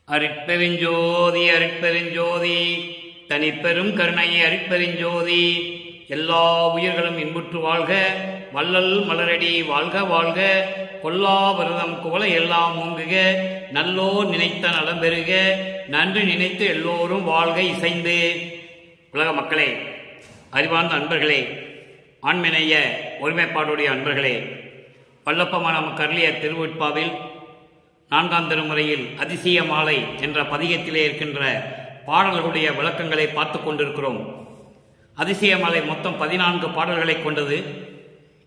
அருட்பெருஞ்சோதி அருட்பெருஞ்சோதி தனிப்பெரும் கருணை அருட்பெருஞ்சோதி. எல்லா உயிர்களும் இன்புற்று வாழ்க, வள்ளல் மலரடி வாழ்க வாழ்க, கொல்லா விரதம் குவளை எல்லாம் ஓங்குக, நல்லோ நினைத்த நலம் பெறுக, நன்று நினைத்து எல்லோரும் வாழ்க இசைந்து. உலக மக்களே, அறிவார்ந்த அன்பர்களே, ஆண்மனைய ஒருமைப்பாடுடைய அன்பர்களே, வல்லப்பமான நமக்கு அருளிய திருவெட்பாவில் 4ஆம் திருமுறையில் அதிசய மாலை என்ற பதிகத்திலே இருக்கின்ற பாடல்களுடைய விளக்கங்களை பார்த்து கொண்டிருக்கிறோம். அதிசய மாலை மொத்தம் 14 பாடல்களை கொண்டது.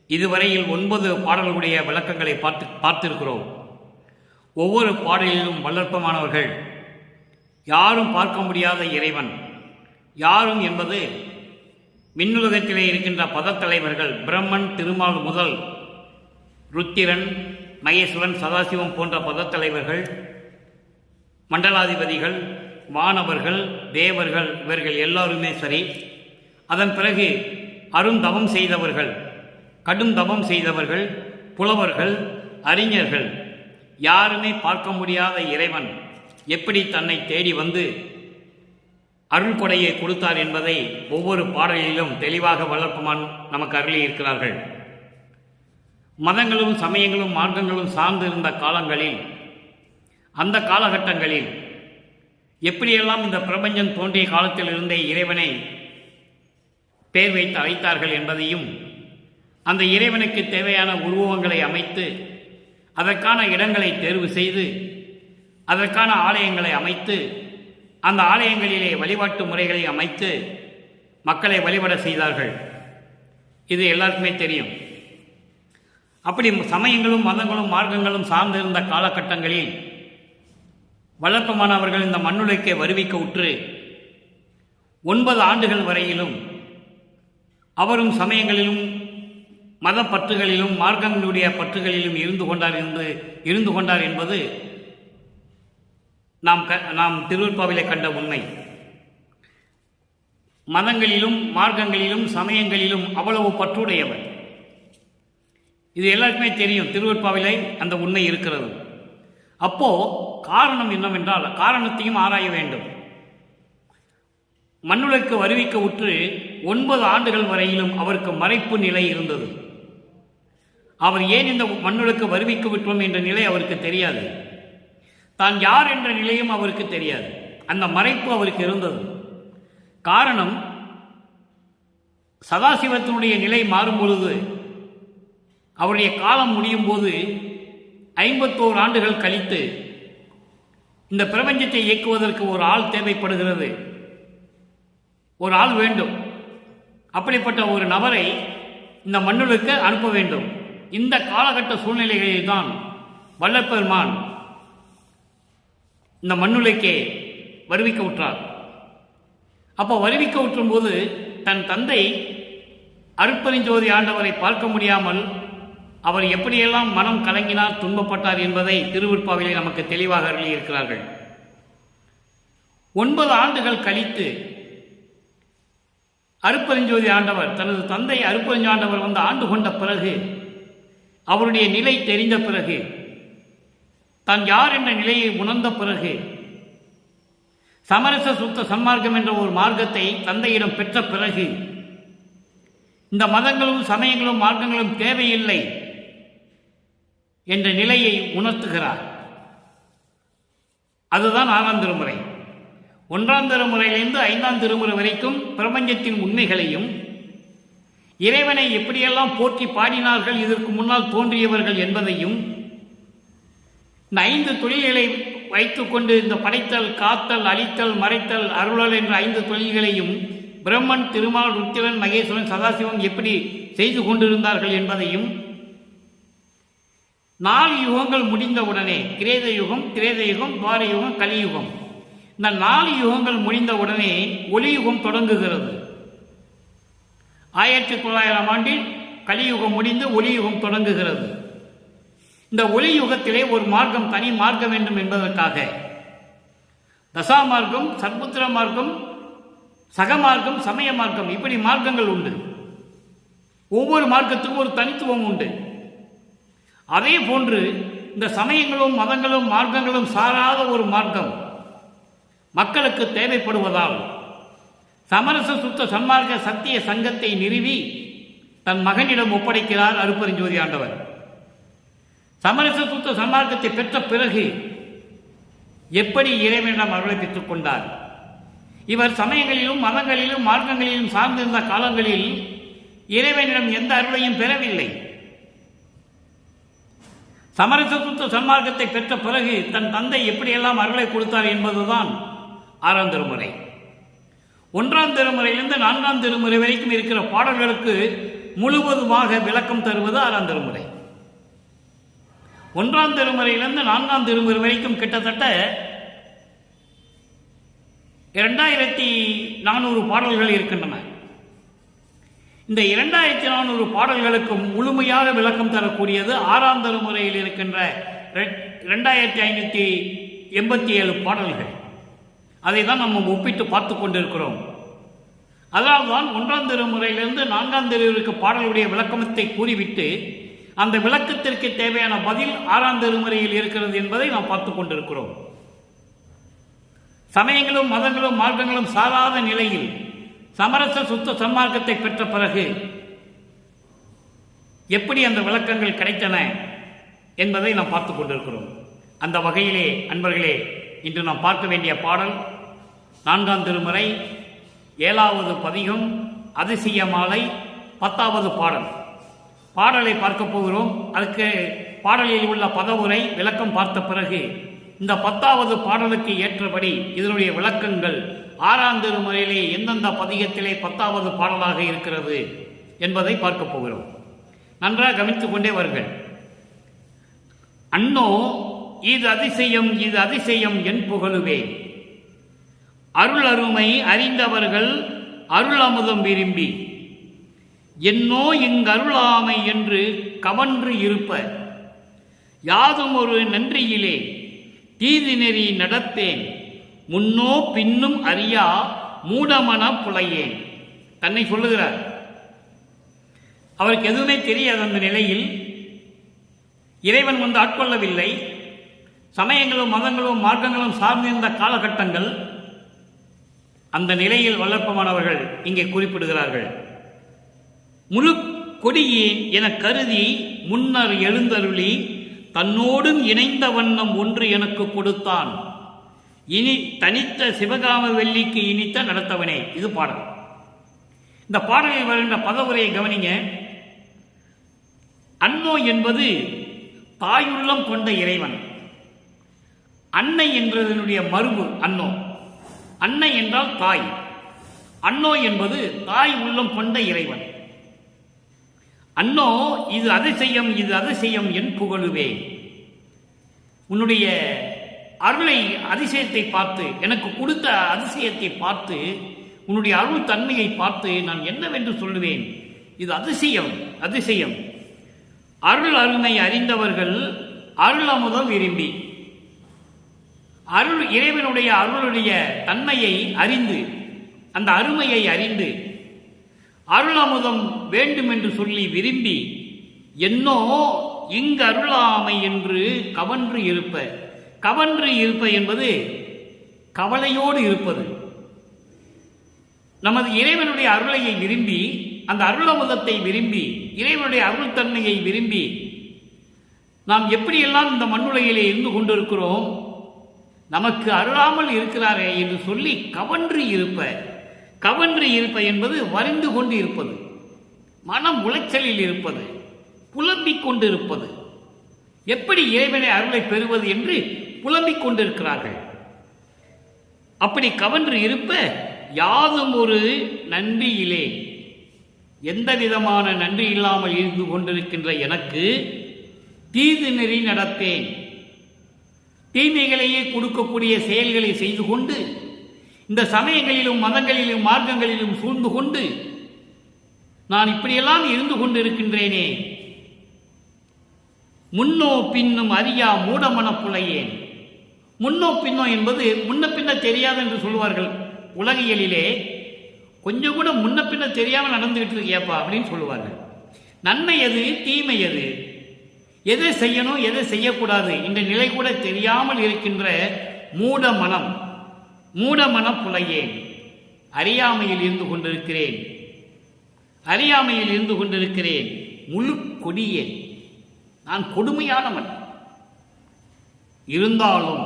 இதுவரையில் 9 பாடல்களுடைய விளக்கங்களை பார்த்திருக்கிறோம். ஒவ்வொரு பாடலிலும் வல்லற்பமானவர்கள் யாரும் பார்க்க முடியாத இறைவன் யாரும் என்பது விண்ணுலகத்திலே இருக்கின்ற பதத்தலைவர்கள் பிரம்மன், திருமால் முதல் ருத்திரன், மகேஸ்வரன், சதாசிவம் போன்ற பதத்தலைவர்கள், மண்டலாதிபதிகள், வானவர்கள், தேவர்கள், இவர்கள் எல்லாருமே சரி. அதன் பிறகு அருந்தவம் செய்தவர்கள், கடும் தவம் செய்தவர்கள், புலவர்கள், அறிஞர்கள், யாருமே பார்க்க முடியாத இறைவன் எப்படி தன்னை தேடி வந்து அருள் கொடையை கொடுத்தார் என்பதை ஒவ்வொரு பாடலிலும் தெளிவாக வளர்ப்பமான் நமக்கு அருளி இருக்கிறார்கள். மதங்களும் சமயங்களும் மார்க்கங்களும் சார்ந்திருந்த காலங்களில், அந்த காலகட்டங்களில் எப்படியெல்லாம் இந்த பிரபஞ்சம் தோன்றிய காலத்தில் இருந்தே இறைவனை பேர் வைத்து அழைத்தார்கள் என்பதையும், அந்த இறைவனுக்கு தேவையான உருவங்களை அமைத்து அதற்கான இடங்களை தேர்வு செய்து அதற்கான ஆலயங்களை அமைத்து அந்த ஆலயங்களிலே வழிபாட்டு முறைகளை அமைத்து மக்களை வழிபட செய்தார்கள். இது எல்லாருக்குமே தெரியும். அப்படி சமயங்களும் மதங்களும் மார்க்கங்களும் சார்ந்திருந்த காலகட்டங்களில் வல்லற்பமானவர்கள் இந்த மண்ணுலகை வருவிக்க உற்று 9 ஆண்டுகள் வரையிலும் அவரும் சமயங்களிலும் மத பற்றுகளிலும் மார்க்கங்களுடைய பற்றுகளிலும் இருந்து கொண்டார் என்பது நாம் திருவெட்பாவிலே கண்ட உண்மை. மதங்களிலும் மார்க்கங்களிலும் சமயங்களிலும் அவ்வளவு பற்றுடையவர். இது எல்லாருக்குமே தெரியும். திருவெட்பாவிலே அந்த உண்மை இருக்கிறது. அப்போ காரணம் என்னவென்றால், காரணத்தையும் ஆராய வேண்டும். மண்ணுலகுக்கு வருவிக்க உற்று 9 ஆண்டுகள் வரையிலும் அவருக்கு மறைப்பு நிலை இருந்தது. அவர் ஏன் இந்த மண்ணுலகுக்கு வருவிக்க விட்டோம் என்ற நிலை அவருக்கு தெரியாது. தான் யார் என்ற நிலையும் அவருக்கு தெரியாது. அந்த மறைப்பு அவருக்கு இருந்தது. காரணம், சதாசிவத்தினுடைய நிலை மாறும் பொழுது, அவருடைய காலம் முடியும் போது 51 ஆண்டுகள் கழித்து இந்த பிரபஞ்சத்தை இயக்குவதற்கு ஒரு ஆள் தேவைப்படுகிறது, ஒரு ஆள் வேண்டும். அப்படிப்பட்ட ஒரு நபரை இந்த மண்ணுலகுக்கு அனுப்ப வேண்டும். இந்த காலகட்ட சூழ்நிலைகளில் தான் வல்லற்பெருமான் இந்த மண்ணுலகே வருவிக்க உற்றார். அப்போ வருவிக்க உற்றும் போது தன் தந்தை அருட்பெருஞ்சோதி ஆண்டவரை பார்க்க முடியாமல் அவர் எப்படியெல்லாம் மனம் கலங்கினார், துன்பப்பட்டார் என்பதை திருவெட்பாவிலே நமக்கு தெளிவாக அருளியிருக்கிறார்கள். 9 ஆண்டுகள் கழித்து அருட்பெருஞ்சோதி ஆண்டவர், தனது தந்தை அருட்பெருஞ்சாண்டவர் வந்து ஆண்டு கொண்ட பிறகு, அவருடைய நிலை தெரிந்த பிறகு, தான் யார் என்ற நிலையை உணர்ந்த பிறகு, சமரச சுத்த சன்மார்க்கம் என்ற ஒரு மார்க்கத்தை தந்தையிடம் பெற்ற பிறகு, இந்த மதங்களும் சமயங்களும் மார்க்கங்களும் தேவையில்லை என்ற நிலையை உணர்த்துகிறார். அதுதான் 6ஆம் திருமுறை. 1ஆம் திருமுறையிலிருந்து 5ஆம் திருமுறை வரைக்கும் பிரபஞ்சத்தின் உண்மைகளையும், இறைவனை எப்படியெல்லாம் போற்றி பாடினார்கள் இதற்கு முன்னால் தோன்றியவர்கள் என்பதையும், இந்த 5 தொழில்களை வைத்துக்கொண்டு இந்த படைத்தல், காத்தல், அழித்தல், மறைத்தல், அருளல் என்ற 5 தொழில்களையும் பிரம்மன், திருமால், ருத்திரன், மகேஸ்வரன், சதாசிவம் எப்படி செய்து கொண்டிருந்தார்கள் என்பதையும், 4 யுகங்கள் முடிந்தவுடனே, கிரேத யுகம், திரேத யுகம், துவார யுகம், கலியுகம், இந்த 4 யுகங்கள் முடிந்தவுடனே ஒளியுகம் தொடங்குகிறது. 1900ஆம் ஆண்டில் கலியுகம் முடிந்து ஒளியுகம் தொடங்குகிறது. இந்த ஒளி யுகத்திலே ஒரு மார்க்கம், தனி மார்க்கம் வேண்டும் என்பதற்காக தசா மார்க்கம், சர்புத்திர மார்க்கம், சகமார்க்கம், சமய மார்க்கம், இப்படி மார்க்கங்கள் உண்டு. ஒவ்வொரு மார்க்கத்துக்கும் ஒரு தனித்துவம் உண்டு. அதே போன்று இந்த சமயங்களும் மதங்களும் மார்க்கங்களும் சாராத ஒரு மார்க்கம், மக்களுக்கு தேவைப்படுவதால் சமரச சுத்த சன்மார்க்க சத்திய சங்கத்தை நிறுவி தன் மகனிடம் ஒப்படைக்கிறார் அருட்பெருஞ்சோதி ஆண்டவர். சமரச சுத்த சன்மார்க்கத்தை பெற்ற பிறகு எப்படி இறைவனிடம் அருளை பெற்றுக் கொண்டார்? இவர் சமயங்களிலும் மதங்களிலும் மார்க்கங்களிலும் சார்ந்திருந்த காலங்களில் இறைவனிடம் எந்த அருளையும் பெறவில்லை. சமரச சுத்த சன்மார்க்கத்தை பெற்ற பிறகு தன் தந்தை எப்படியெல்லாம் அருளை கொடுத்தார் என்பதுதான் 6ஆம் திருமுறை. 1ஆம் திருமுறையிலிருந்து 4ஆம் திருமுறை வரைக்கும் இருக்கிற பாடல்களுக்கு முழுவதுமாக விளக்கம் தருவது 6ஆம் திருமுறை. 1ஆம் திருமுறையிலிருந்து 4ஆம் திருமுறை வரைக்கும் கிட்டத்தட்ட 2400 பாடல்கள் இருக்கின்றன. இந்த 2400 பாடல்களுக்கும் முழுமையாக விளக்கம் தரக்கூடியது 6ஆம் திருமுறையில் இருக்கின்ற 2587 பாடல்கள். அதை தான் நம்ம ஒப்பிட்டு பார்த்து கொண்டிருக்கிறோம். அதனால்தான் 1ஆம் திருமுறையிலிருந்து 4ஆம் திருமுறைக்கு பாடலுடைய விளக்கத்தை கூறிவிட்டு அந்த விளக்கத்திற்கு தேவையான பதில் 6ஆம் திருமுறையில் இருக்கிறது என்பதை நாம் பார்த்து கொண்டிருக்கிறோம். சமயங்களும் மதங்களும் மார்க்கங்களும் சாராத நிலையில் சமரச சுத்த சன்மார்க்கத்தை பெற்ற பிறகு எப்படி அந்த விளக்கங்கள் கிடைத்தன என்பதை நாம் பார்த்து கொண்டிருக்கிறோம். அந்த வகையிலே அன்பர்களே, இன்று நாம் பார்க்க வேண்டிய பாடல் 4ஆம் திருமுறை 7வது பதிகம் அதிசய மாலை 10வது பாடல். பாடலை பார்க்க போகிறோம். அதுக்கு பாடலில் உள்ள பதவுரை விளக்கம் பார்த்த பிறகு இந்த 10வது பாடலுக்கு ஏற்றபடி இதனுடைய விளக்கங்கள் 6ஆம் திருமுறையிலே எந்தெந்த பதிகத்திலே 10வது பாடலாக இருக்கிறது என்பதை பார்க்க போகிறோம். நன்றாக கவனித்துக் கொண்டே வருங்கள். அன்னோ இது அதிசயம் இது அதிசயம் என் புகழுவேன், அருள் அருமை அறிந்தவர்கள் அருள் அமுதம் விரும்பி என்னோ இங்கருளாமை என்று கவன்று இருப்ப யாதும் ஒரு நன்றியிலே தீது நெறி நடப்பேன், முன்னோ பின்னும் அறியா மூடமன புலையேன். தன்னை சொல்லுகிறார். அவருக்கு எதுவுமே தெரியாது. அந்த நிலையில் இறைவன் வந்து ஆட்கொள்ளவில்லை. சமயங்களும் மதங்களும் மார்க்கங்களும் சார்ந்திருந்த காலகட்டங்கள். அந்த நிலையில் வல்லற்பமானவர்கள் இங்கே குறிப்பிடுகிறார்கள். முழு கொடியேன் என கருதி முன்னர் எழுந்தருளி தன்னோடும் இணைந்த வண்ணம் ஒன்று எனக்கு கொடுத்தான், இனி தனித்த சிவகாம வெள்ளிக்கு இனித்த நடத்தவனே. இது பாடல். இந்த பாடலில் வருகின்ற பதவுரையை கவனிங்க. அன்னோ என்பது தாயுள்ளம் கொண்ட இறைவன். அன்னை என்றதனுடைய மருவு அன்னோ. அன்னை என்றால் தாய். அன்னோ என்பது தாய் உள்ளம் கொண்ட இறைவன். அன்னோ இது அதிசயம் இது அதிசயம் என் புகழுவே. உன்னுடைய அருளை அதிசயத்தை பார்த்து, எனக்கு கொடுத்த அதிசயத்தை பார்த்து, உன்னுடைய அருள் தன்மையை பார்த்து நான் என்னவென்று சொல்லுவேன்? இது அதிசயம் அதிசயம். அருள் அருமை அறிந்தவர்கள் அருள் அமுதம் விரும்பி, அருள் இறைவனுடைய அருளுடைய தன்மையை அறிந்து, அந்த அருமையை அறிந்து அருள் அமுதம் வேண்டும் என்று சொல்லி விரும்பி என்னோ இங்கு அருளாமை என்று கவன்று இருப்ப. கவன்று இருப்ப என்பது கவலையோடு இருப்பது. நமது இறைவனுடைய அருளையை விரும்பி, அந்த அருள் அமுதத்தை விரும்பி, இறைவனுடைய அருள் தன்மையை விரும்பி நாம் எப்படியெல்லாம் இந்த மண்ணுலகிலே இருந்து கொண்டிருக்கிறோம், நமக்கு அருளாமல் இருக்கிறாரே என்று சொல்லி கவன்று இருப்ப. கவன்று இருப்ப என்பது வரிந்து கொண்டு இருப்பது, மனம் உளைச்சலில் இருப்பது, புலம்பிக் கொண்டிருப்பது. எப்படி இறைவனை அருளை பெறுவது என்று புலம்பிக் கொண்டிருக்கிறார்கள். அப்படி கவன்று இருப்ப யாதும் ஒரு நன்றியிலே, எந்த விதமான நன்றி இல்லாமல் இருந்து கொண்டிருக்கின்ற எனக்கு தீது நெறி நடப்பேன். தீமைகளையே கொடுக்கக்கூடிய செயல்களை செய்து கொண்டு, இந்த சமயங்களிலும் மதங்களிலும் மார்க்கங்களிலும் சூழ்ந்து கொண்டு நான் இப்படியெல்லாம் இருந்து கொண்டு இருக்கின்றேனே, முன்னோ பின்னும் அறியா மூடமன புலையேன். முன்னோ பின்னோ என்பது முன்ன பின்ன தெரியாது என்று சொல்லுவார்கள். உலகியலிலே கொஞ்சம் கூட முன்ன பின்ன தெரியாமல் நடந்துகிட்டு இருக்கியாப்பா அப்படின்னு சொல்லுவார்கள். நன்மை எது, தீமை எது, எதை செய்யணும் எதை செய்யக்கூடாது இந்த நிலை கூட தெரியாமல் இருக்கின்ற மூட மனம். மூடமன புலையேன், அறியாமையில் இருந்து கொண்டிருக்கிறேன், அறியாமையில் இருந்து கொண்டிருக்கிறேன். முழு கொடியேன், நான் கொடுமையானவன். இருந்தாலும்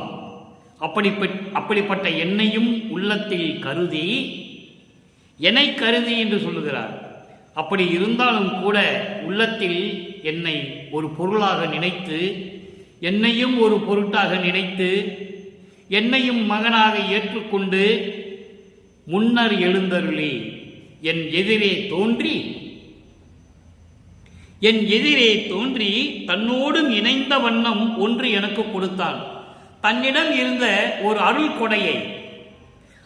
அப்படிப்பட்ட என்னையும் உள்ளத்தில் கருதி, என்னை கருதி என்று சொல்லுகிறார். அப்படி இருந்தாலும் கூட உள்ளத்தில் என்னை ஒரு பொருளாக நினைத்து, என்னையும் ஒரு பொருட்டாக நினைத்து, என்னையும் மகனாக ஏற்றுக்கொண்டு முன்னர் எழுந்தருளி என் எதிரே தோன்றி தன்னோடும் இணைந்த வண்ணம் ஒன்று எனக்கு கொடுத்தான். தன்னிடம் இருந்த ஒரு அருள் கொடையை,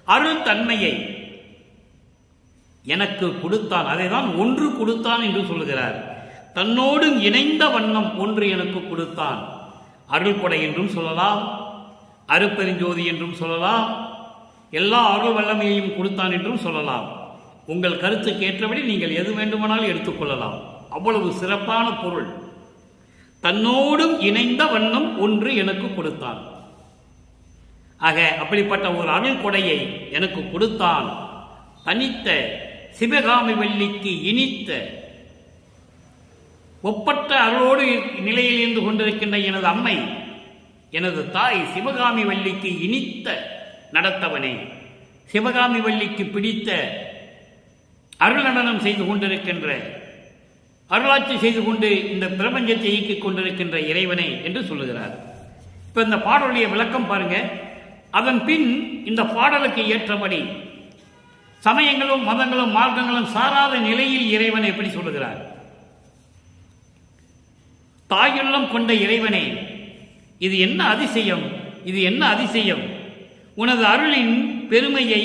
அருள் தன்மையை எனக்கு கொடுத்தான். அதைதான் ஒன்று கொடுத்தான் என்று சொல்லுகிறார். தன்னோடும் இணைந்த வண்ணம் ஒன்று எனக்கு கொடுத்தான். அருள் கொடை என்றும் சொல்லலாம், அருட்பெருஞ்சோதி என்றும் சொல்லலாம், எல்லா அருள் வல்லமையையும் கொடுத்தான் என்றும் சொல்லலாம். உங்கள் கருத்துக்கு ஏற்றபடி நீங்கள் எது வேண்டுமானாலும் எடுத்துக்கொள்ளலாம். அவ்வளவு சிறப்பான பொருள். தன்னோடும் இணைந்த வண்ணம் ஒன்று எனக்கு கொடுத்தான். ஆக அப்படிப்பட்ட ஒரு அருள் கொடையை எனக்கு கொடுத்தான். தனித்த சிவகாமி வள்ளிக்கு இனித்த ஒப்பற்ற அருளோடு நிலையில் இருந்து கொண்டிருக்கின்ற எனது அம்மை, எனது தாய் சிவகாமி வள்ளிக்கு இனித்த நடத்தவனே, சிவகாமி வள்ளிக்கு பிடித்த அருள் நடனம் செய்து கொண்டிருக்கின்ற, அருளாட்சி செய்து கொண்டு இந்த பிரபஞ்சத்தை இயக்கிக் கொண்டிருக்கின்ற இறைவனை என்று சொல்லுகிறார். இப்ப இந்த பாடலுடைய விளக்கம் பாருங்க. அதன் பின் இந்த பாடலுக்கு ஏற்றபடி சமயங்களும் மதங்களும் மார்க்கங்களும் சாராத நிலையில் இறைவனை எப்படி சொல்லுகிறார்? தாயுள்ளம் கொண்ட இறைவனே, இது என்ன அதிசயம், இது என்ன அதிசயம்! உனது அருளின் பெருமையை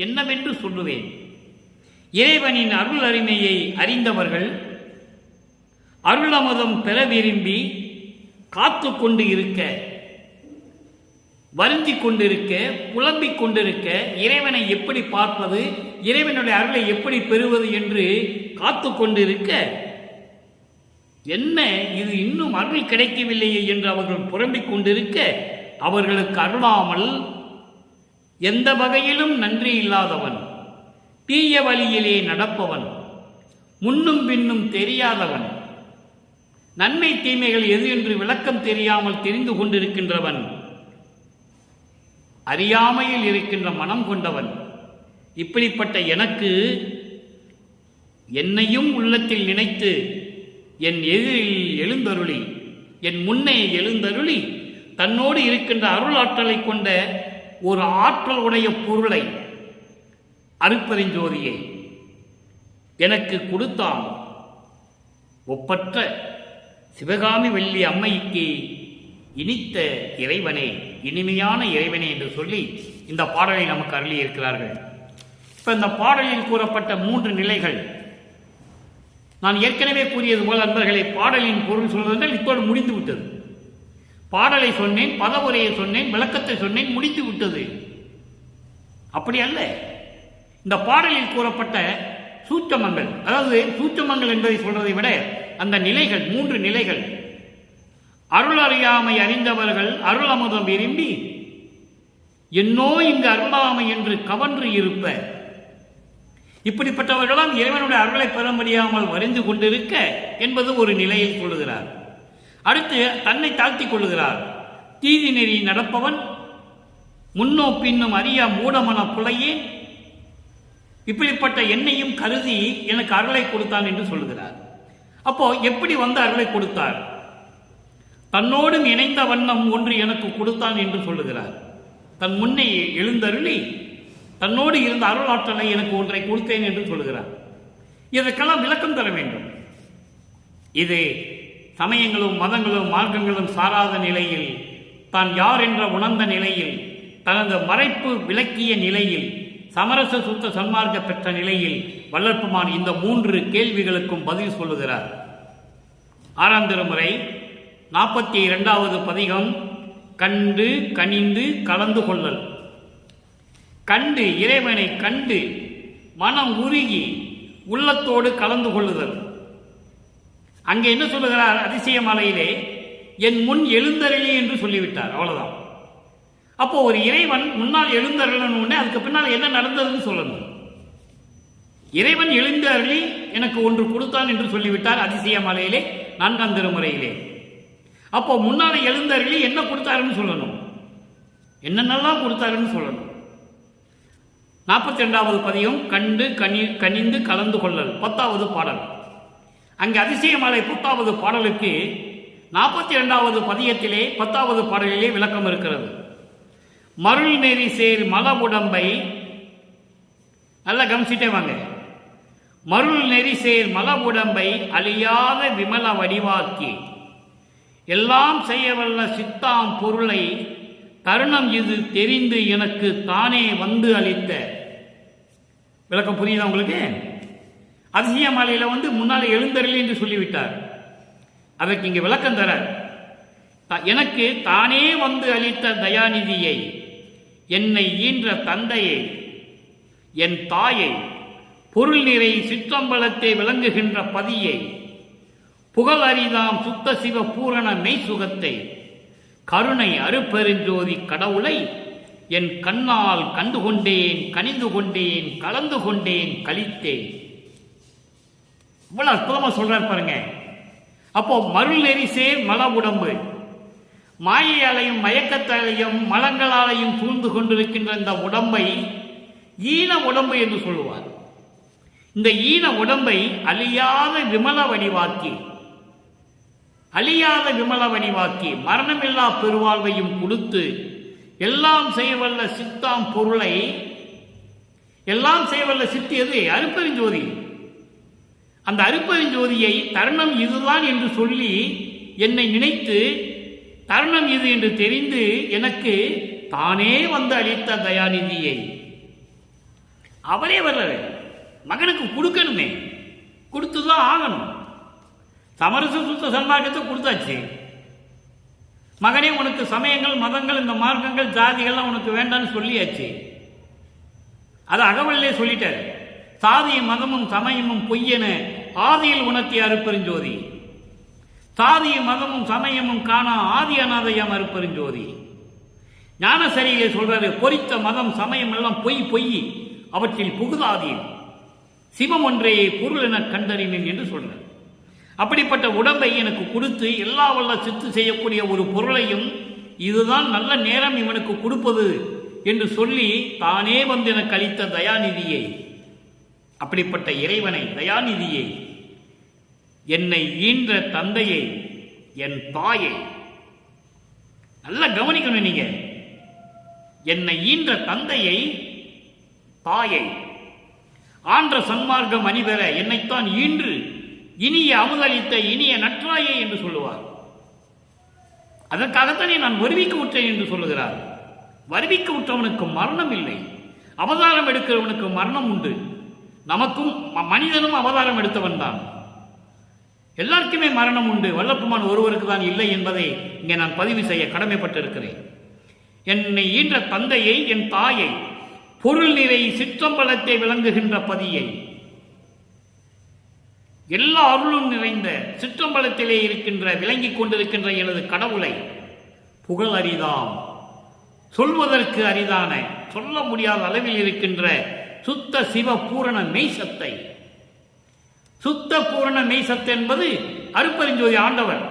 என்னவென்று சொல்லுவேன். இறைவனின் அருள் அருமையை அறிந்தவர்கள் அருள் அமுதம் பெற விரும்பி காத்து கொண்டு இருக்க, வருந்தி கொண்டிருக்க, புலம்பிக் கொண்டிருக்க, இறைவனை எப்படி பார்ப்பது, இறைவனுடைய அருளை எப்படி பெறுவது என்று காத்து கொண்டிருக்க, என்ன இது இன்னும் அருள் கிடைக்கவில்லையே என்று அவர்கள் புலம்பிக் கொண்டிருக்க, அவர்களுக்கு அருளாமல் எந்த வகையிலும் நன்றி இல்லாதவன், தீய வழியிலே நடப்பவன், முன்னும் பின்னும் தெரியாதவன், நன்மை தீமைகள் எது என்று விளக்கம் தெரியாமல் தெரிந்து கொண்டிருக்கின்றவன், அறியாமையில் இருக்கின்ற மனம் கொண்டவன், இப்படிப்பட்ட எனக்கு என்னையும் உள்ளத்தில் நினைத்து என் எதிரில் எழுந்தருளி, என் முன்னே எழுந்தருளி, தன்னோடு இருக்கின்ற அருள் ஆற்றலை கொண்ட ஒரு ஆற்றல் உடைய பொருளை, அருட்பெருஞ்சோதியை எனக்கு கொடுத்தான். ஒப்பற்ற சிவகாமி வள்ளி அம்மைக்கு இனித்த இறைவனே, இனிமையான இறைவனே என்று சொல்லி இந்த பாடலை நமக்கு அருளி இருக்கிறார்கள். இப்ப இந்த பாடலில் கூறப்பட்ட 3 நிலைகள், நான் ஏற்கனவே கூறியது போல அன்பர்களை, பாடலின் பொருள் சொல்வதென்றால் இத்தோடு முடிந்து விட்டது. பாடலை சொன்னேன், பதவுரையை சொன்னேன், விளக்கத்தை சொன்னேன், முடித்து விட்டது. அப்படி அல்ல. இந்த பாடலில் கூறப்பட்ட சூட்சமங்கள், அதாவது சூட்சமங்கள் என்பதை சொல்வதை விட அந்த நிலைகள், 3 நிலைகள், அருள் அறியாமை அறிந்தவர்கள் அருள் அமுதம் விரும்பி என்னோ இங்கு அருளாமை என்று கவன்று இருப்ப, இப்படிப்பட்டவர்களாம் இறைவனுடைய அருளை பெற முடியாமல் வரைந்து கொண்டிருக்க என்பது ஒரு நிலையில் கொள்ளுகிறார். அடுத்து தன்னை தாழ்த்திக் கொள்ளுகிறார். தீதி நெறி நடப்பவன், முன்னோ பின்னும் அறியா மூடமன புலையே, இப்படிப்பட்ட என்னையும் கருதி எனக்கு அருளை கொடுத்தான் என்று சொல்லுகிறார். அப்போ எப்படி வந்து அருளை கொடுத்தார்? தன்னோடும் இணைந்த வண்ணம் ஒன்று எனக்கு கொடுத்தான் என்று சொல்லுகிறார். தன் முன்னே எழுந்தருளி தன்னோடு இருந்த அருள் ஆற்றலை எனக்கு ஒன்றை கொடுத்தேன் என்று சொல்லுகிறார். இதற்கெல்லாம் விளக்கம் தர வேண்டும். இது சமயங்களும் மதங்களும் மார்க்கங்களும் சாராத நிலையில், தான் யார் என்ற உணர்ந்த நிலையில், தனது மறைப்பு விளக்கிய நிலையில், சமரச சுத்த சன்மார்க்க பெற்ற நிலையில் வள்ளற்பெருமான் இந்த 3 கேள்விகளுக்கும் பதில் சொல்லுகிறார். 6ஆம் திருமுறை 42வது பதிகம், கண்டு கனிந்து கலந்து கொள்ளல். கண்டு, இறைவனை கண்டு மனம் உருகி உள்ளத்தோடு கலந்து கொள்ளுதல். அங்கே என்ன சொல்லுகிறார்? அதிசய மாலையிலே என் முன் எழுந்தருளி என்று சொல்லிவிட்டார். அவ்வளவுதான். அப்போ ஒரு இறைவன் முன்னால் எழுந்தருளணுன்னே அதுக்கு பின்னால் என்ன நடந்ததுன்னு சொல்லணும். இறைவன் எழுந்தருளி எனக்கு ஒன்று கொடுத்தான் என்று சொல்லிவிட்டார் அதிசய மலையிலே 4ஆம் திருமுறையிலே. அப்போ முன்னால எழுந்தருளி என்ன கொடுத்தாருன்னு சொல்லணும், என்னென்னலாம் கொடுத்தாருன்னு சொல்லணும். 42வது பதிகம் கண்டு கனிந்து கலந்து கொள்ளல் 10வது பாடல். அங்கே அதிசயமாலை 10வது பாடலுக்கு 42வது பதியத்திலே 10வது பாடலிலே விளக்கம் இருக்கிறது. மருள் நெறி சேர் மல உடம்பை, நல்லா கவனிச்சிட்டே வாங்க, மருள் நெறி சேர் மல உடம்பை அழியாத விமல வடிவாக்கி எல்லாம் செய்யவல்ல சித்தாம் பொருளை தருணம் இது தெரிந்து எனக்கு தானே வந்து அளித்த. விளக்கம் புரியுதா உங்களுக்கு? அதிசய மாலையில முன்னால் எழுந்தருளி என்று சொல்லிவிட்டார். அதற்கு இங்கே விளக்கம் தர, எனக்கு தானே வந்து அளித்த தயாநிதியை, என்னை ஈன்ற தந்தையை, என் தாயை, பொருள் நிறை சிற்றம்பலத்தை விளங்குகின்ற பதியை, புகழ் அரிதாம் சுத்த சிவ பூரண மெய் சுகத்தை, கருணை அருப்பெருஞ்சோதி கடவுளை என் கண்ணால் கண்டு கொண்டேன், கனிந்து கொண்டேன், கலந்து கொண்டேன், கழித்தேன். இவ்வளவு அற்புதமா சொல்றார் பாருங்க. அப்போ மருள் நெறிசேர் மல உடம்பு, மாயையாலையும் மயக்கத்தாலையும் மலங்களாலையும் சூழ்ந்து கொண்டிருக்கின்ற இந்த உடம்பை ஈன உடம்பு என்று சொல்லுவார். இந்த ஈன உடம்பை அழியாத விமல வடிவாக்கி, அழியாத விமல வடிவாக்கி மரணமில்லா பெருவாழ்வையும் கொடுத்து எல்லாம் செய்யவல்ல சித்தாம் பொருளை, எல்லாம் செய்யவல்ல சித்து எது? அருப்பெருஞ்சோதி. அந்த அருப்பெருஞ்சோதியை தருணம் இதுதான் என்று சொல்லி என்னை நினைத்து தருணம் இது என்று தெரிந்து எனக்கு தானே வந்து அளித்த தயாநிதியை, அவரே வர்றாரு, மகனுக்கு கொடுக்கணுமே, கொடுத்துதான் ஆகணும். சமரச சுத்த சன்மார்க்கத்தை கொடுத்தாச்சு. மகனே உனக்கு சமயங்கள் மதங்கள் இந்த மார்க்கங்கள் ஜாதிகள்லாம் உனக்கு வேண்டான்னு சொல்லியாச்சு. அது அகவல்லே சொல்லிட்டார். சாதியும் மதமும் சமயமும் பொய்யென ஆதியில் உணர்த்திய அருப்பெருஞ்சோதி, சாதியும் மதமும் சமயமும் காணா ஆதி அநாதையாம் அருப்பெருஞ்சோதி. ஞானசரியிலே சொல்றாரு, பொறித்த மதம் சமயம் எல்லாம் பொய் பொய், அவற்றில் புகுதாதீர், சிவம் ஒன்றே பொருள் என கண்டறினேன் என்று சொல்றார். அப்படிப்பட்ட உடம்பை எனக்கு கொடுத்து எல்லா வல்ல சித்து செய்யக்கூடிய ஒரு பொருளையும் இதுதான் நல்ல நேரம் இவனுக்கு கொடுப்பது என்று சொல்லி தானே வந்து எனக்கு அளித்த தயாநிதியை, அப்படிப்பட்ட இறைவனை, தயாநிதியை, என்னை ஈன்ற தந்தையை, என் தாயை, நல்லா கவனிக்கணும் நீங்க, என்னை ஈன்ற தந்தையை, தாயை, ஆன்ற சன்மார்க்கம் அணிபெற என்னைத்தான் ஈன்று இனிய அமுதளித்த இனிய நற்றாயை என்று சொல்லுவார். அதற்காகத்தானே நான் வருவிக்கு விட்டேன் என்று சொல்லுகிறார். வருவிக்கு விட்டவனுக்கு மரணம் இல்லை, அவதாரம் எடுக்கிறவனுக்கு மரணம் உண்டு. நமக்கும் மனிதனும் அவதாரம் எடுத்தவன் தான், எல்லாருக்குமே மரணம் உண்டு. வல்லப்புமான் ஒருவருக்கு தான் இல்லை என்பதை இங்கே நான் பதிவு செய்ய கடமைப்பட்டிருக்கிறேன். என்னை ஈன்ற தந்தையை, என் தாயை, பொருள் நிறை சிற்றம்பலத்தை விளங்குகின்ற பதியை, எல்லா அருளும் நிறைந்த சிற்றம்பலத்திலே இருக்கின்ற விளங்கிக் கொண்டிருக்கின்ற எனது கடவுளை, புகழ் அரிதாம், சொல்வதற்கு அரிதான, சொல்ல முடியாத அளவில் இருக்கின்ற சுத்த சிவ பூரண மெய்சத்தை. சுத்த பூரண மெய்சத்து என்பது அருப்பெருஞ்சோதி ஆண்டவர்,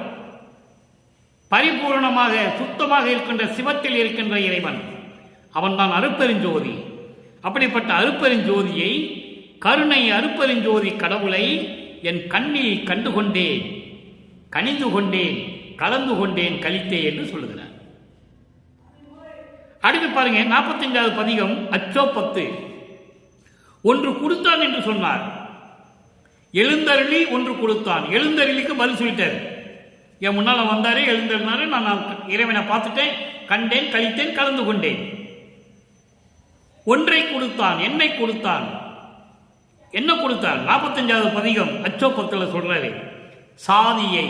பரிபூர்ணமாக சுத்தமாக இருக்கின்ற சிவத்தில் இருக்கின்ற இறைவன், அவன்தான் அருப்பெருஞ்சோதி. அப்படிப்பட்ட அருப்பெருஞ்சோதியை, கருணை அருப்பெருஞ்சோதி கடவுளை என் கண்ணில் கண்டு கொண்டேன், கனிந்து கொண்டேன், கலந்து கொண்டேன், கழித்தேன் என்று சொல்லுகிறார். அடுத்து பாருங்க 45வது பதிகம் அச்சோ 10. ஒன்று கொடுத்தான் என்று சொன்னார். எழுந்தருளி ஒன்று கொடுத்தான். எழுந்தருளிக்கு பதில் சொல்லிட்டார். என் முன்னால வந்தாரு, எழுந்தருளினாரு, நான் இறைவனை பார்த்துட்டேன், கண்டேன், கழித்தேன், கலந்து கொண்டேன். ஒன்றை கொடுத்தான், என்னை கொடுத்தான். என்ன கொடுத்தார்? 45வது பதிகம் அச்சோ 10 சொல்றாரு, சாதியை,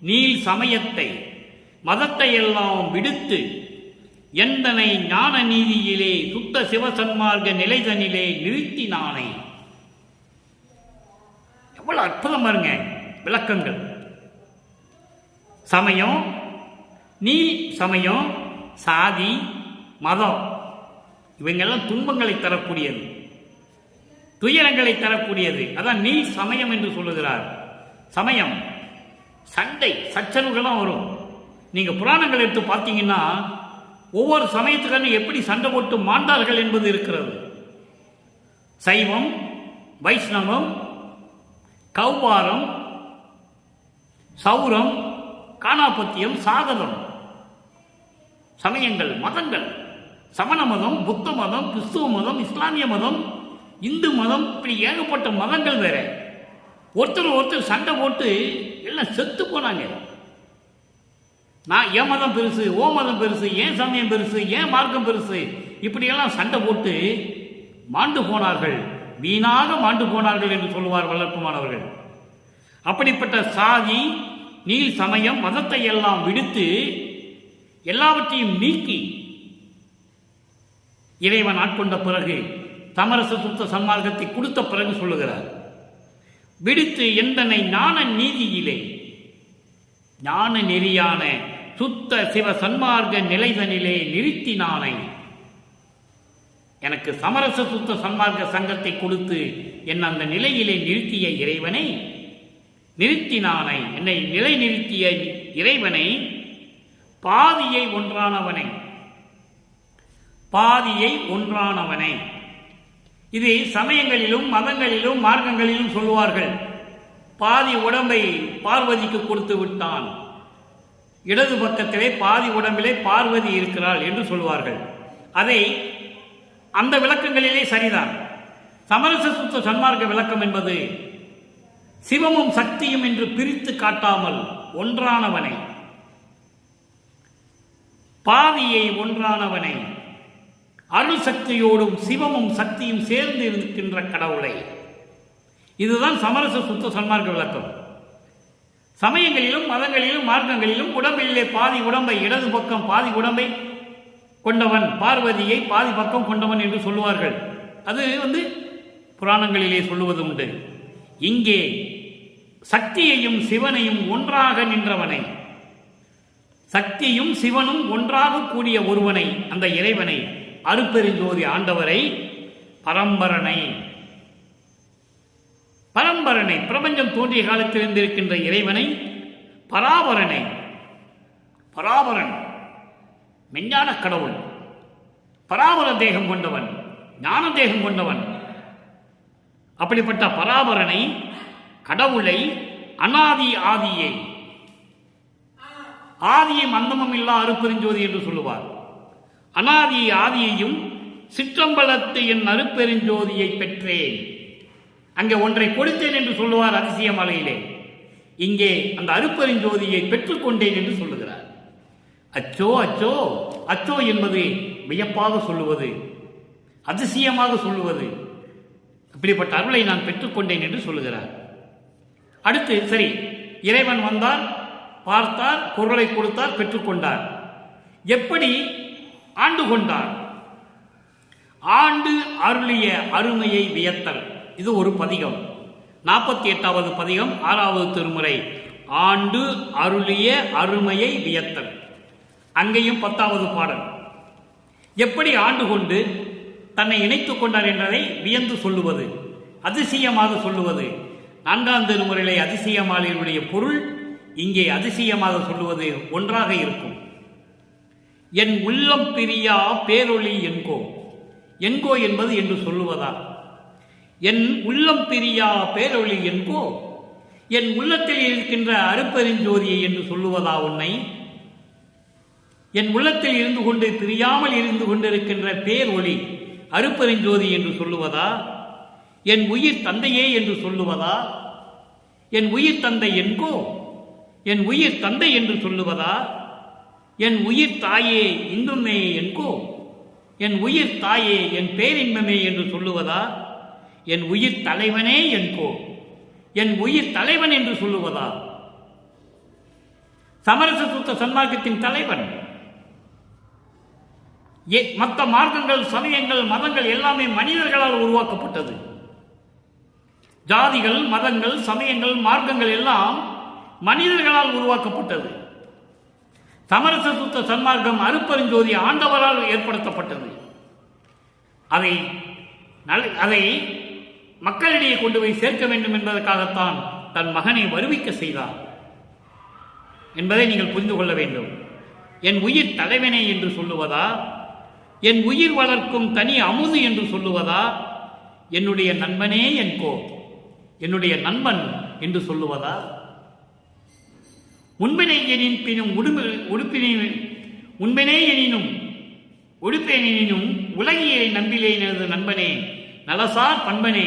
நீல் சமயத்தை, மதத்தை எல்லாம் விடுத்து எந்தனை ஞான நீதியிலே சுத்த சிவசன்மார்க்க நிலைதனிலே நிறுத்தினானை. எவ்வளவு அற்புதம் பாருங்க விளக்கங்கள். சமயம், நீ சமயம், சாதி, மதம் இவங்கெல்லாம் துன்பங்களை தரக்கூடியது, துயரங்களை தரக்கூடியது. அதான் நீ சமயம் என்று சொல்லுகிறார். சமயம் சண்டை சச்சரவுகள்லாம் வரும். நீங்கள் புராணங்கள் எடுத்து பார்த்தீங்கன்னா ஒவ்வொரு சமயத்துக்கான எப்படி சண்டை போட்டு மாண்டார்கள் என்பது இருக்கிறது. சைவம், வைஷ்ணவம், கௌபாரம், சௌரம், காணாபத்தியம், சாகதம், சமயங்கள், மதங்கள், சமண மதம், புத்த மதம், கிறிஸ்துவ மதம், இஸ்லாமிய மதம், இந்து மதம், இப்படி ஏகப்பட்ட மதங்கள் வேற. ஒருத்தர் சண்டை போட்டு எல்லாம் செத்து போனாங்க. நான் என் மதம் பெருசு, ஓ மதம் பெருசு, ஏன் சமயம் பெருசு, ஏன் மார்க்கம் பெருசு, இப்படியெல்லாம் சண்டை போட்டு மாண்டு போனார்கள், வீணாக மாண்டு போனார்கள் என்று சொல்லுவார் வளர்ப்புமானவர்கள். அப்படிப்பட்ட சாதி, நீல் சமயம், மதத்தை எல்லாம் விடுத்து எல்லாவற்றையும் நீக்கி இறைவன் ஆட்கொண்ட பிறகு சமரச சுத்த சன்மார்க்கத்தை கொடுத்த பிறகு சொல்லுகிறார், விடுத்து எந்தனை ஞான நீதியிலே ஞான நெறியான சுத்த சிவ சன்மார்க்க நிலைதனிலே நிறுத்தினானை. எனக்கு சமரச சுத்த சன்மார்க்க சங்கத்தை கொடுத்து என் அந்த நிலையிலே நிறுத்திய இறைவனை, நிறுத்தினானை, என்னை நிலை நிறுத்திய இறைவனை, பாதியை ஒன்றானவனை, பாதியை ஒன்றானவனை. இது சமயங்களிலும் மதங்களிலும் மார்க்கங்களிலும் சொல்லுவார்கள். பாதி உடம்பை பார்வதிக்கு கொடுத்து விட்டான், இடது பக்கத்திலே பாதி உடம்பிலே பார்வதி இருக்கிறாள் என்று சொல்வார்கள். அதை அந்த விளக்கங்களிலே சரிதான். சமரச சுத்த சன்மார்க்க விளக்கம் என்பது சிவமும் சக்தியும் என்று பிரித்து காட்டாமல் ஒன்றானவனை, பாதியை ஒன்றானவனை, அருள் சக்தியோடும் சிவமும் சக்தியும் சேர்ந்து இருக்கின்ற கடவுளை. இதுதான் சமரச சுத்த சன்மார்க்க விளக்கம். சமயங்களிலும் மதங்களிலும் மார்க்கங்களிலும் உடம்பிலே பாதி உடம்பை, இடது பக்கம் பாதி உடம்பை கொண்டவன், பார்வதியை பாதி பக்கம் கொண்டவன் என்று சொல்லுவார்கள். அது புராணங்களிலே சொல்லுவது உண்டு. இங்கே சக்தியையும் சிவனையும் ஒன்றாக நின்றவனை, சக்தியும் சிவனும் ஒன்றாக கூடிய ஒருவனை, அந்த இறைவனை, அருட்பெருஞ்சோதி ஆண்டவரை, பரம்பரனை, பரம்பரனை, பிரபஞ்சம் தோன்றிய காலத்தில் இருந்திருக்கின்ற இறைவனை, பராபரனை, பராபரன் மெஞ்ஞான கடவுள், பராபர தேகம் கொண்டவன், ஞான தேகம் கொண்டவன். அப்படிப்பட்ட பராபரனை, கடவுளை, அனாதி ஆதியை, ஆதியும் அந்தமும் இல்லா அருட்பெருஞ்சோதி என்று சொல்லுவார். அனாதி ஆதியையும் சிற்றம்பலத்து என் அருட்பெருஞ்சோதியை பெற்றேன். அங்கே ஒன்றை கொடுத்தேன் என்று சொல்லுவார் அதிசய மலையிலே. இங்கே அந்த அருட்பெருஞ்சோதியை பெற்றுக்கொண்டேன் என்று சொல்லுகிறார். அச்சோ அச்சோ, அச்சோ என்பது வியப்பாக சொல்லுவது, அதிசயமாக சொல்லுவது. அப்படிப்பட்ட அருளை நான் பெற்றுக்கொண்டேன் என்று சொல்லுகிறார். அடுத்து சரி, இறைவன் வந்தார், பார்த்தார், பொருளை கொடுத்தார், பெற்றுக்கொண்டார். எப்படி ஆண்டு கொண்டார்? ஆண்டு அருளிய அருமையை வியத்தல். இது ஒரு பதிகம், 48வது பதிகம், 6வது திருமுறை. ஆண்டு அருளிய அருமையை வியத்தல். அங்கேயும் 10வது பாடல். எப்படி ஆண்டு கொண்டு தன்னை இணைத்துக் கொண்டார் என்பதை வியந்து சொல்லுவது, அதிசயமாக சொல்லுவது. 4ஆம் திருமுறையிலே அதிசயமாலையுடைய பொருள் இங்கே அதிசயமாக சொல்லுவது ஒன்றாக இருக்கும். என் உள்ளம் பிரியா பேரொளி என்கோ, என்கோ என்பது என்று சொல்லுவதா? என் உள்ளம் பிரியா பேரொளி என்கோ, என் உள்ளத்தில் இருக்கின்ற அருட்பெருஞ்சோதியை என்று சொல்லுவதா உன்னை? என் உள்ளத்தில் இருந்து கொண்டு பிரியாமல் இருந்து கொண்டிருக்கின்ற பேரொளி அருட்பெருஞ்சோதி என்று சொல்லுவதா? என் உயிர் தந்தையே என்று சொல்லுவதா? என் உயிர் தந்தை என்கோ, என் உயிர் தந்தை என்று சொல்லுவதா? என் உயிர் தாயே இன்பமே என்கோ, என் உயிர் தாயே என் பேரின்பமே என்று சொல்லுவதா? என் உயிர் தலைவனே என்கோ, என் உயிர் தலைவன் என்று சொல்லுவதா? சமரச சுத்த சன்மார்க்கத்தின் தலைவன். மற்ற மார்க்கங்கள், சமயங்கள், மதங்கள் எல்லாமே மனிதர்களால் உருவாக்கப்பட்டது. ஜாதிகள், மதங்கள், சமயங்கள், மார்க்கங்கள் எல்லாம் மனிதர்களால் உருவாக்கப்பட்டது. சமரச சுத்த சன்மார்க்கம் அருப்பெருஞ்சோதி ஆண்டவரால் ஏற்படுத்தப்பட்டது. அதை மக்களிடையே கொண்டு போய் சேர்க்க வேண்டும் என்பதற்காகத்தான் தன் மகனை வருவிக்க செய்தார் என்பதை நீங்கள் புரிந்து கொள்ள வேண்டும். என் உயிர் தலைவனே என்று சொல்லுவதா, என் உயிர் வளர்க்கும் தனி அமுது என்று சொல்லுவதா, என்னுடைய நண்பனே என்கோ, என்னுடைய நண்பன் என்று சொல்லுவதா, உண்பினை எனினும் உண்பினே எனினும் உடுப்பேனினும் உலகியை நம்பிலேன் எனது நண்பனே, நலசார் பண்பனே,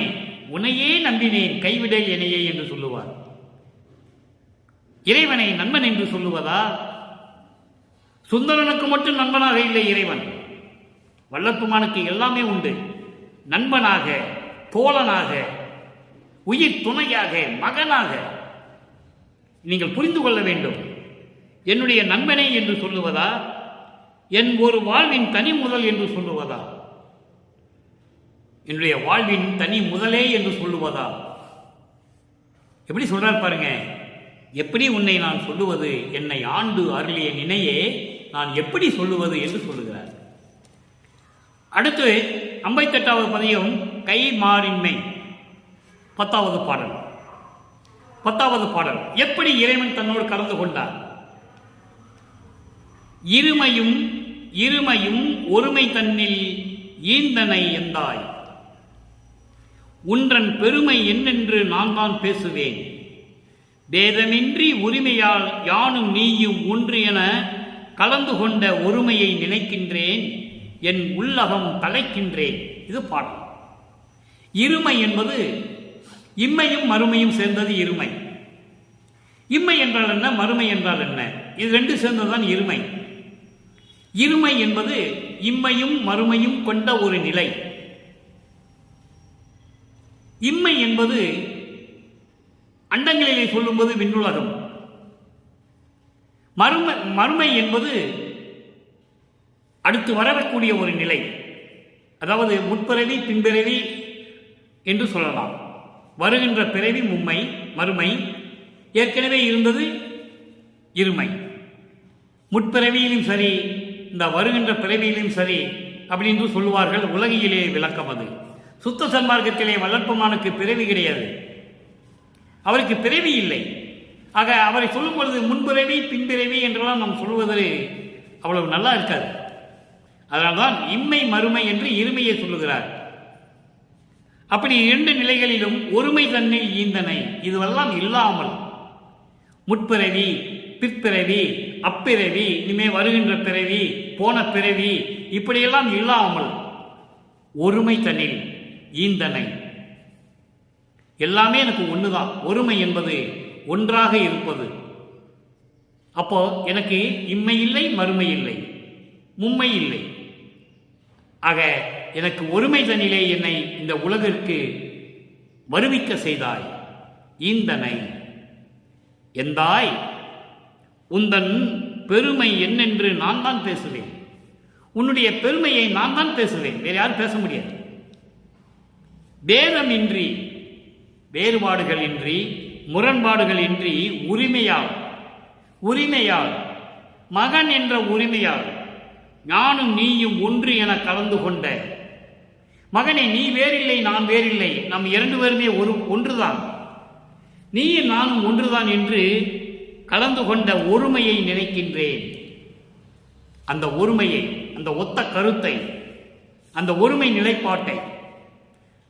உன்னையே நம்பினேன் கைவிடல் எனையே என்று சொல்லுவார். இறைவனை நண்பன் என்று சொல்லுவதா? சுந்தரனுக்கு மட்டும் நண்பனாக இல்லை இறைவன், வல்லத்துமானுக்கு எல்லாமே உண்டு. நண்பனாக, தோழனாக, உயிர் துணையாக, மகனாக நீங்கள் புரிந்து கொள்ள வேண்டும். என்னுடைய நண்பனே என்று சொல்லுவதா, என் ஒரு வாழ்வின் தனி முதல் என்று சொல்லுவதா, என்னுடைய வாழ்வின் தனி முதலே என்று சொல்லுவதா? எப்படி சொல்றார் பாருங்க. எப்படி உன்னை நான் சொல்லுவது, என்னை ஆண்டு அருளிய நினையே நான் எப்படி சொல்லுவது என்று சொல்லுகிறார். அடுத்து 58வது பதியம் கை மாறின்மை. 10வது பாடல். 10வது பாடல் எப்படி இறைவன் தன்னோடு கலந்து கொண்டார். இருமையும் ஒருமை தன்னில் ஈந்தனை எந்தாய், உன்றன் பெருமை என்னென்று நான் தான் பேசுவேன், பேதமின்றி உரிமையால் யானும் நீயும் ஒன்று என கலந்து கொண்ட ஒருமையை நினைக்கின்றேன், என் உள்ளகம் தலைக்கின்றேன். இது பாடல். இருமை என்பது இம்மையும் மறுமையும் சேர்ந்தது இருமை. இம்மை என்றால் என்ன, மறுமை என்றால் என்ன? இது ரெண்டு சேர்ந்ததுதான் இருமை. இருமை என்பது இம்மையும் மறுமையும் கொண்ட ஒரு நிலை. இம்மை என்பது அண்டங்களிலே சொல்லும்போது விண்ணுலகம். மறுமை என்பது அடுத்து வரக்கூடிய ஒரு நிலை, அதாவது முற்பிறவி பின்பிறவி என்று சொல்லலாம். வருகின்ற பிறவி மும்மை, மறுமை. ஏற்கனவே இருந்தது இருமை. முற்பிறவியிலும் சரி, இந்த வருகின்ற பிறவியிலும் சரி அப்படின்னு சொல்லுவார்கள். உலகிலே விளக்கம் அது. சுத்த சன்மார்க்கத்திலே வளர்ப்பமானுக்கு பிறவி கிடையாது, அவருக்கு பிறவி இல்லை. ஆக அவரை சொல்லும் பொழுது முன்பிறவி பின்பிறவி என்றெல்லாம் நாம் சொல்வது அவ்வளவு நல்லா இருக்காது. அதனால்தான் இம்மை மறுமை என்று இருமையை சொல்லுகிறார். அப்படி இரண்டு நிலைகளிலும் ஒருமை தன்னில் ஈந்தனை, இதுவெல்லாம் இல்லாமல் முற்பிறவி பிற்பிறவி அப்பிறவி இனிமே வருகின்ற பிறவி போன பிறவி இப்படியெல்லாம் இல்லாமல் ஒருமை தன்னில் ஈந்தனை. எல்லாமே எனக்கு ஒண்ணுதான். ஒருமை என்பது ஒன்றாக இருப்பது. அப்போ எனக்கு இம்மை இல்லை, மறுமை இல்லை, மும்மை இல்லை. ஆக எனக்கு ஒருமை தன்னிலே என்னை இந்த உலகிற்கு வருவிக்க செய்தாய். ஈந்தனை எந்தாய், உந்தன் பெருமை என்னென்று நான் தான் பேசுவேன். உன்னுடைய பெருமையை நான் தான் பேசுவேன், வேறு யாரும் பேச முடியாது. பேதமின்றி, வேறுபாடுகள் இன்றி, முரண்பாடுகள் இன்றி, உரிமையால் மகன் என்ற உரிமையால் நானும் நீயும் ஒன்று என கலந்து கொண்ட மகனே, நீ வேறில்லை நான் வேறில்லை, நாம் இரண்டு பேருமே ஒன்றுதான், நீயும் நானும் ஒன்றுதான் என்று கலந்து கொண்ட ஒருமையை நினைக்கின்றேன். அந்த ஒருமையை, அந்த ஒத்த கருத்தை, அந்த ஒருமை நிலைப்பாட்டை,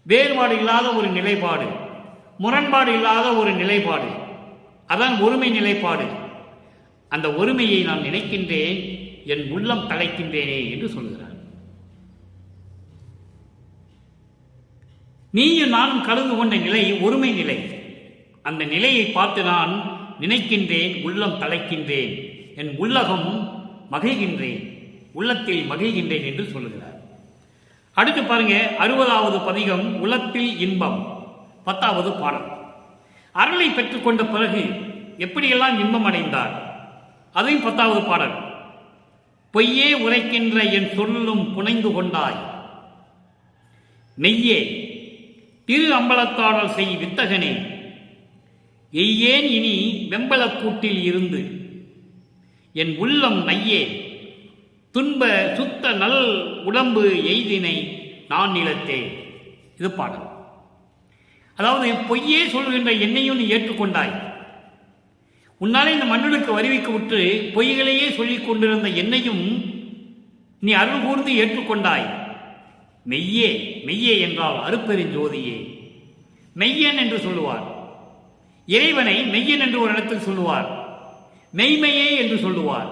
வேறுபாடு இல்லாத ஒரு நிலைப்பாடு, முரண்பாடு இல்லாத ஒரு நிலைப்பாடு, அதான் ஒருமை நிலைப்பாடு. அந்த ஒருமையை நான் நினைக்கின்றேன், என் உள்ளம் தலைக்கின்றேனே என்று சொல்கிறார். நீயும் நானும் கலந்து கொண்ட நிலை ஒருமை நிலை. அந்த நிலையை பார்த்து நான் நினைக்கின்றேன், உள்ளம் தலைக்கின்றேன், என் உள்ளகம் மகிழ்கின்றேன், உள்ளத்தில் மகிழ்கின்றேன் என்று சொல்லுகிறார். அடுத்து பாருங்க, 60வது பதிகம் உளத்தில் இன்பம். 10வது பாடல். அருளை பெற்றுக்கொண்ட பிறகு எப்படியெல்லாம் இன்பம் அடைந்தார், அதையும் 10வது பாடல். பொய்யே உரைக்கின்ற என் சொல்லும் புனைந்து கொண்டாய், மெய்யே திரு அம்பலத்தாடல் செய் வித்தகனே, எய்யேன் இனி வெம்பலக்கூட்டில் இருந்து, என் உள்ளம் நையே துன்ப சுத்த நல் உடம்பு எய்தினை நான் நிலத்தே. இது பாடல். அதாவது பொய்யே சொல்கின்ற என்னையும் நீ ஏற்றுக்கொண்டாய். உன்னாலே இந்த மண்ணுக்கு வருவிக்க விட்டு பொய்களையே சொல்லிக் கொண்டிருந்த என்னையும் நீ அருள் கூர்ந்து ஏற்றுக்கொண்டாய். மெய்யே மெய்யே என்றால் அருப்பெருஞ்சோதியே. மெய்யன் என்று சொல்லுவார். இறைவனை மெய்யன் என்று ஒரு இடத்தில் சொல்லுவார். மெய்மையே என்று சொல்லுவார்.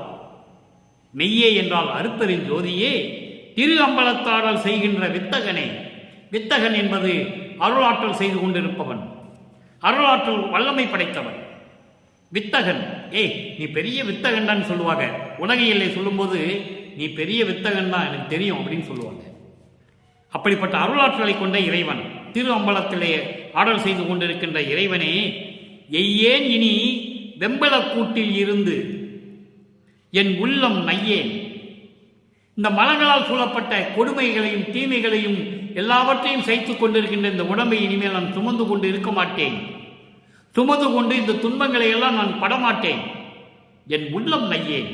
மெய்யே என்றால் அருப்பெருஞ்சோதியே. திரு அம்பலத்தாடல் செய்கின்ற வித்தகனே. வித்தகன் என்பது அருளாற்றல் செய்து கொண்டிருப்பவன், அருளாற்றல் வல்லமை படைத்தவன். வித்தகன், நீ பெரிய வித்தகன் தான் சொல்லுவாங்க. உலகையிலே சொல்லும்போது நீ பெரிய வித்தகன் தான் எனக்கு தெரியும் அப்படின்னு சொல்லுவாங்க. அப்படிப்பட்ட அருளாற்றலை கொண்ட இறைவன், திரு அம்பலத்திலே ஆடல் செய்து கொண்டிருக்கின்ற இறைவனே, எய்யேன் இனி வெம்பலக்கூட்டில் இருந்து என் உள்ளம் நையேன். இந்த மலங்களால் சூழப்பட்ட கொடுமைகளையும் தீமைகளையும் எல்லாவற்றையும் சைத்துக் கொண்டிருக்கின்ற இந்த உடம்பை இனிமேல் நான் சுமந்து கொண்டு இருக்க மாட்டேன். சுமந்து கொண்டு இந்த துன்பங்களை எல்லாம் நான் படமாட்டேன். என் உள்ளம் நையேன்.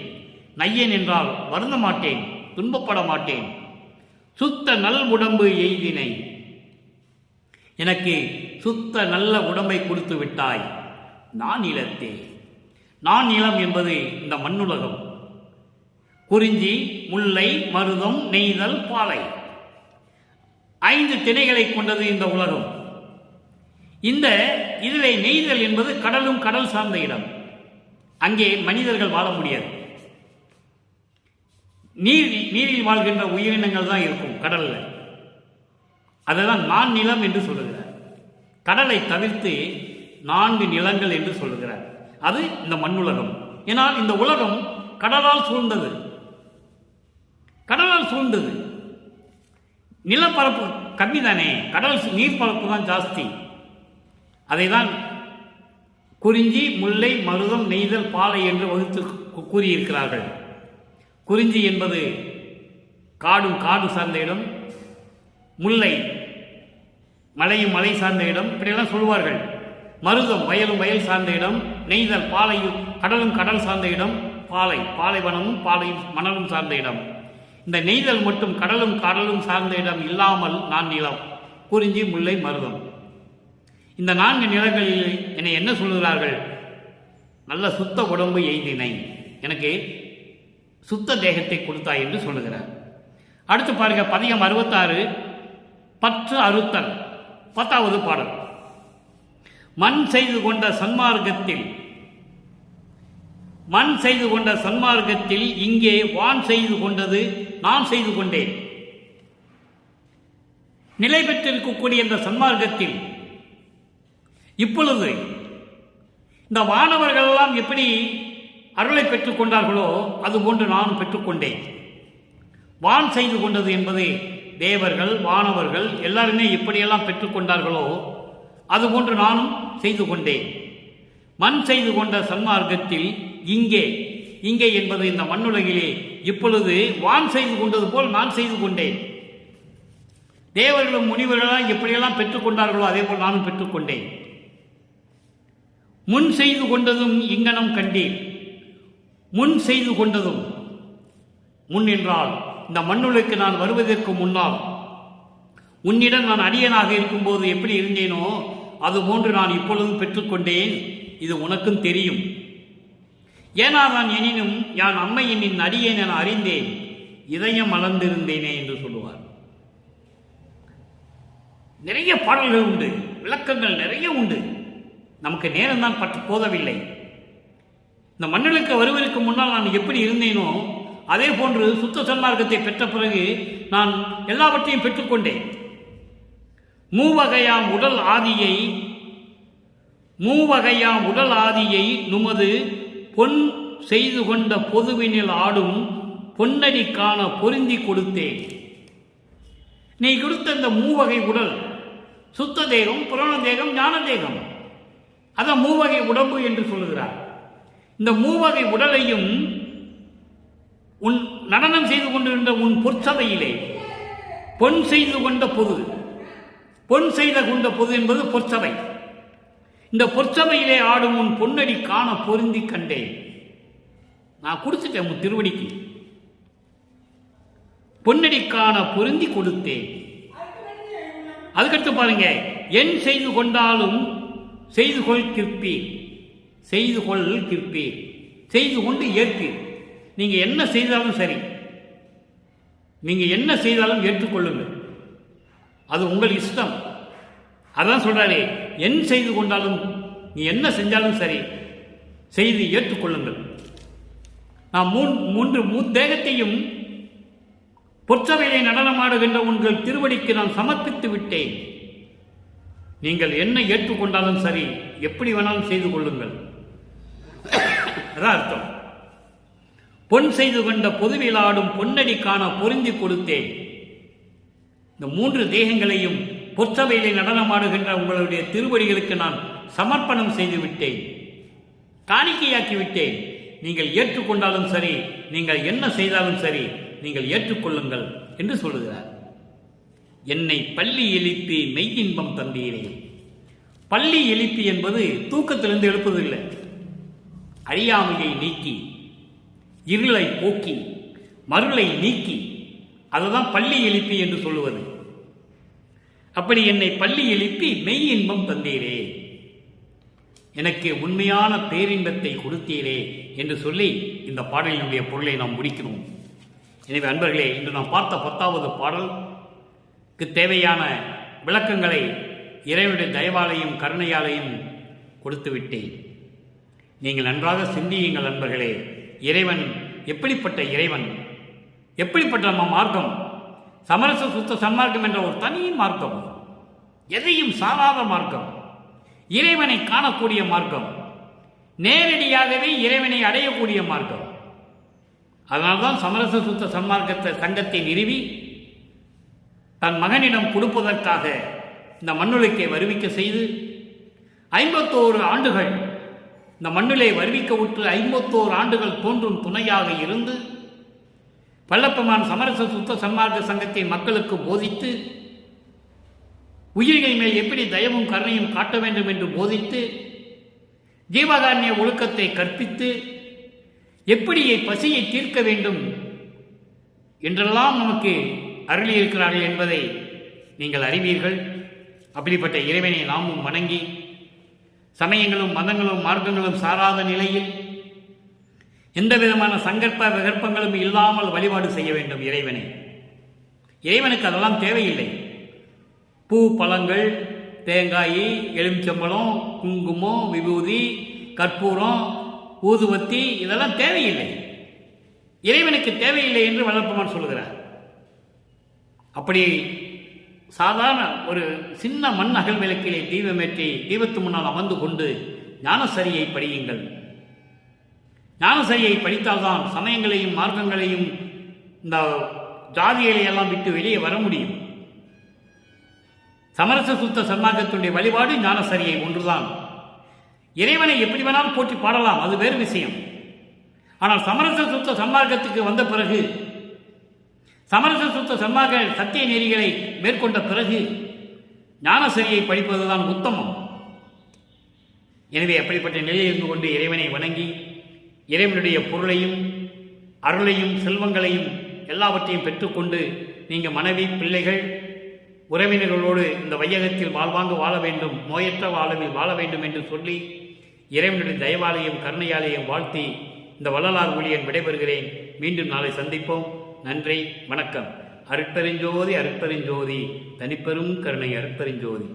நையேன் என்றால் வருந்த மாட்டேன், துன்பப்பட மாட்டேன். சுத்த நல் உடம்பு எய்தினை. எனக்கு சுத்த நல்ல உடம்பை கொடுத்து விட்டாய். நான் நிலத்தே. நான் நிலம் என்பது இந்த மண்ணுலகம். குறிஞ்சி, முல்லை, மருதம், நெய்தல், பாலை 5 திணைகளை கொண்டது இந்த உலகம். இதிலே நெய்தல் என்பது கடலும் கடல் சார்ந்த இடம். அங்கே மனிதர்கள் வாழ முடியாது. நீரில் வாழ்கின்ற உயிரினங்கள் தான் இருக்கும் கடல்ல. அதெல்லாம் நான் நிலம் என்று சொல்லுகிறார். கடலை தவிர்த்து 4 நிலங்கள் என்று சொல்லுகிறார். அது இந்த மண்ணுலகம். ஏனால் இந்த உலகம் கடலால் சூழ்ந்தது. கடலால் சூழ்ந்தது. நிலப்பரப்பு கம்மி தானே, கடல் நீர்ப்பரப்பு தான் ஜாஸ்தி. அதைதான் குறிஞ்சி, முல்லை, மருதம், நெய்தல், பாலை என்று வகுத்து கூறியிருக்கிறார்கள். குறிஞ்சி என்பது காடு சார்ந்த இடம், முல்லை மலையும் மலை சார்ந்த இடம், இப்படியெல்லாம் சொல்வார்கள். மருதம் வயல் சார்ந்த இடம், நெய்தல் பாலையும் கடலும் கடல் சார்ந்த இடம், பாலைவனமும் பாலையும் மணலும் சார்ந்த இடம். இந்த நெய்தல் மட்டும் கடலும் சார்ந்த இடம் இல்லாமல் நான் நிலம். குறிஞ்சி, முல்லை, மருதம், இந்த 4 நிலங்களில் என்னை என்ன சொல்கிறார்கள்? நல்ல சுத்த உடம்பு எய்தினை, எனக்கு சுத்த தேகத்தை கொடுத்தாய் என்று சொல்லுகிறார். அடுத்து பாருங்க, பதிகம் 66 பற்று அறுத்தல், 10வது பாடல். மண் செய்து கொண்ட சன்மார்க்கத்தில் இங்கே வான் செய்து கொண்டது நான் செய்து கொண்டேன். நிலை பெற்றிருக்கக்கூடிய இந்த சன்மார்க்கத்தில் இப்பொழுது இந்த வானவர்கள் எல்லாம் எப்படி அருளை பெற்றுக் கொண்டார்களோ அதுபோன்று நானும் பெற்றுக்கொண்டேன். வான் செய்து கொண்டது என்பது தேவர்கள், வானவர்கள் எல்லாருமே எப்படியெல்லாம் பெற்றுக்கொண்டார்களோ அதுபோன்று நானும் செய்து கொண்டேன். மண் செய்து கொண்ட சன்மார்க்கத்தில் இங்கே என்பது இந்த மண்ணுலகிலே இப்பொழுது வான் செய்து கொண்டது போல் நான் செய்து கொண்டேன். தேவர்களும் முனிவர்களால் எப்படியெல்லாம் பெற்றுக்கொண்டார்களோ அதே போல் நானும் பெற்றுக்கொண்டேன். முன் செய்து கொண்டதும் இங்கனம் கண்டேன். முன் செய்து கொண்டதும், முன் என்றால் இந்த மண்ணுலகுக்கு நான் வருவதற்கு முன்னால் உன்னிடம் நான் அடியனாக இருக்கும்போது எப்படி இருந்தேனோ அதுபோன்று நான் இப்பொழுதும் பெற்றுக்கொண்டேன். இது உனக்கும் தெரியும். ஏனா நான் எனினும் யான் அம்மையின் அடியேன் என அறிந்தேன், இதயம் மலர்ந்திருந்தேனே என்று சொல்லுவார். நிறைய பாடல்கள் உண்டு, விளக்கங்கள் நிறைய உண்டு. நமக்கு நேரம்தான் பற்று போதவில்லை. இந்த மண்ணுக்கு வருவதற்கு முன்னால் நான் எப்படி இருந்தேனோ அதே போன்று சுத்த சன்மார்க்கத்தை பெற்ற பிறகு நான் எல்லாவற்றையும் பெற்றுக்கொண்டேன். மூவகையாம் உடல் ஆதியை நுமது பொன் செய்து கொண்ட பொதுவினில் ஆடும் பொன்னடி காண பொருந்தி கொடுத்தேன். நீ கொடுத்த இந்த மூவகை உடல், சுத்த தேகம், புராண தேகம், ஞான தேகம், அதான் மூவகை உடம்பு என்று சொல்லுகிறார். இந்த மூவகை உடலையும் உன் நடனம் செய்து கொண்டிருந்த உன் பொற்சபையிலே பொன் செய்து கொண்ட பொது, பொன் செய்த கொண்ட பொது என்பது பொற்சபை. இந்த பொற்சபையிலே ஆடும் உன் பொன்னடி காண பொருந்தி கண்டேன். நான் கொடுத்துட்டேன் உன் திருவடிக்கு. பொன்னடிக்கான பொருந்தி கொடுத்தேன். அதுக்கடுத்து பாருங்க, என் செய்து கொண்டாலும் செய்து கொள் கிற்பீர், செய்து கொள் கிற்பீர், செய்து கொண்டு ஏற்பீர். நீங்க என்ன செய்தாலும் சரி, நீங்க என்ன செய்தாலும் ஏற்றுக்கொள்ளுங்கள், அது உங்கள் இஷ்டம். அதான் சொல்றாரு, என் செய்து கொண்டாலும் நீ என்ன செஞ்சாலும் சரி செய்து ஏற்றுக்கொள்ளுங்கள். நான் மூன்று தேகத்தையும் பொற்சபையிலே நடனமாடுகின்ற உங்கள் திருவடிக்கு நான் சமர்ப்பித்து விட்டேன். நீங்கள் என்ன ஏற்றுக்கொண்டாலும் சரி, எப்படி வேணாலும் செய்து கொள்ளுங்கள். அதான் அர்த்தம். பொன் செய்து கொண்ட பொதுவில் ஆடும் பொன்னடிக்கான பொருந்தி கொடுத்தேன். இந்த 3 தேகங்களையும் பொற்சபையிலே நடனமாடுகின்ற உங்களுடைய திருவடிகளுக்கு நான் சமர்ப்பணம் செய்து விட்டேன், காணிக்கையாக்கி விட்டேன். நீங்கள் ஏற்றுக்கொண்டாலும் சரி, நீங்கள் என்ன செய்தாலும் சரி, நீங்கள் ஏற்றுக்கொள்ளுங்கள் என்று சொல்லுகிறார். என்னை பள்ளி எழுப்பி மெய்யின்பம் தந்தீரே. பள்ளி எழுப்பி என்பது தூக்கத்திலிருந்து எழுப்பதில்லை, அறியாமையை நீக்கி இருளை போக்கி மருளை நீக்கி, அதுதான் பள்ளி எழுப்பி என்று சொல்லுவது. அப்படி என்னை பள்ளி எழுப்பி மெய் இன்பம் தந்தீரே, எனக்கு உண்மையான பேரின்பத்தை கொடுத்தீரே என்று சொல்லி இந்த பாடலினுடைய பொருளை நாம் முடிக்கிறோம். எனவே அன்பர்களே, இன்று நாம் பார்த்த 10வது பாடலுக்கு தேவையான விளக்கங்களை இறைவனுடைய தயவாலையும் கருணையாலையும் கொடுத்து விட்டேன். நீங்கள் நன்றாக சிந்தியுங்கள் அன்பர்களே. இறைவன் எப்படிப்பட்ட இறைவன், எப்படிப்பட்ட நம்ம மார்க்கம், சமரச சுத்த சன்மார்க்கம் என்ற ஒரு தனி மார்க்கம், எதையும் சாராத மார்க்கம், இறைவனை காணக்கூடிய மார்க்கம், நேரடியாகவே இறைவனை அடையக்கூடிய மார்க்கம். அதனால்தான் சமரச சுத்த சன்மார்க்கத்தை சங்கத்தை நிறுவி தன் மகனிடம் கொடுப்பதற்காக இந்த மண்ணுலகை வருவிக்க செய்து 51 ஆண்டுகள் இந்த மண்ணிலே வருவிக்க விட்டு 51 ஆண்டுகள் தோன்றும் துணையாக இருந்து வல்லப்பெருமான் சமரச சுத்த சன்மார்க்க சங்கத்தை மக்களுக்கு போதித்து உயிர்கள் மேல் எப்படி தயவும் கருணையும் காட்ட வேண்டும் என்று போதித்து ஜீவகாருண்ய ஒழுக்கத்தை கற்பித்து எப்படி பசியை தீர்க்க வேண்டும் என்றெல்லாம் நமக்கு அருளியிருக்கிறார்கள் என்பதை நீங்கள் அறிவீர்கள். அப்படிப்பட்ட இறைவனை நாமும் வணங்கி சமயங்களும் மதங்களும் மார்க்கங்களும் சாராத நிலையில் எந்த விதமான சங்கற்ப விகற்பங்களும் இல்லாமல் வழிபாடு செய்ய வேண்டும் இறைவனை. இறைவனுக்கு அதெல்லாம் தேவையில்லை. பூ பழங்கள், தேங்காய், எலுமிச்சம்பழம், குங்குமம், விபூதி, கற்பூரம், ஊதுவத்தி இதெல்லாம் தேவையில்லை. இறைவனுக்கு தேவையில்லை என்று வல்லப்பெருமான் சொல்கிறார். அப்படி சாதாரண ஒரு சின்ன மண் அகல் விளக்கிலே தீபமேற்றி தீபத்து முன்னால் அமர்ந்து கொண்டு ஞானசரியை படியுங்கள். ஞானசரியை படித்தால்தான் சமயங்களையும் மார்க்கங்களையும் இந்த ஜாதிகளை எல்லாம் விட்டு வெளியே வர முடியும். சமரச சுத்த சன்மார்க்கத்துடைய வழிபாடு ஞானசரியை ஒன்றுதான். இறைவனை எப்படி வேணாலும் போற்றி பாடலாம், அது வேறு விஷயம். ஆனால் சமரச சுத்த சன்மார்க்கத்துக்கு வந்த பிறகு, சமரச சுத்த சன்மார்க்க சத்திய நெறிகளை மேற்கொண்ட பிறகு ஞானசரியை படிப்பதுதான் உத்தமம். எனவே அப்படிப்பட்ட நிலையில் இருந்து கொண்டு இறைவனை வணங்கி இறைவனுடைய பொருளையும் அருளையும் செல்வங்களையும் எல்லாவற்றையும் பெற்றுக்கொண்டு நீங்கள் மனைவி, பிள்ளைகள், உறவினர்களோடு இந்த வையகத்தில் வாழ்வாங்கு வாழ வேண்டும், நோயற்ற வாழ்வில் வாழ வேண்டும் என்று சொல்லி இறைவனுடைய தயவாலயம் கருணையாலயம் வாழ்த்தி இந்த வள்ளலார் ஊழியன் விடைபெறுகிறேன். மீண்டும் நாளை சந்திப்போம். நன்றி, வணக்கம். அருட்பெருஞ்சோதி அருட்பெருஞ்சோதி, தனிப்பெரும் கருணை அருட்பெருஞ்சோதி.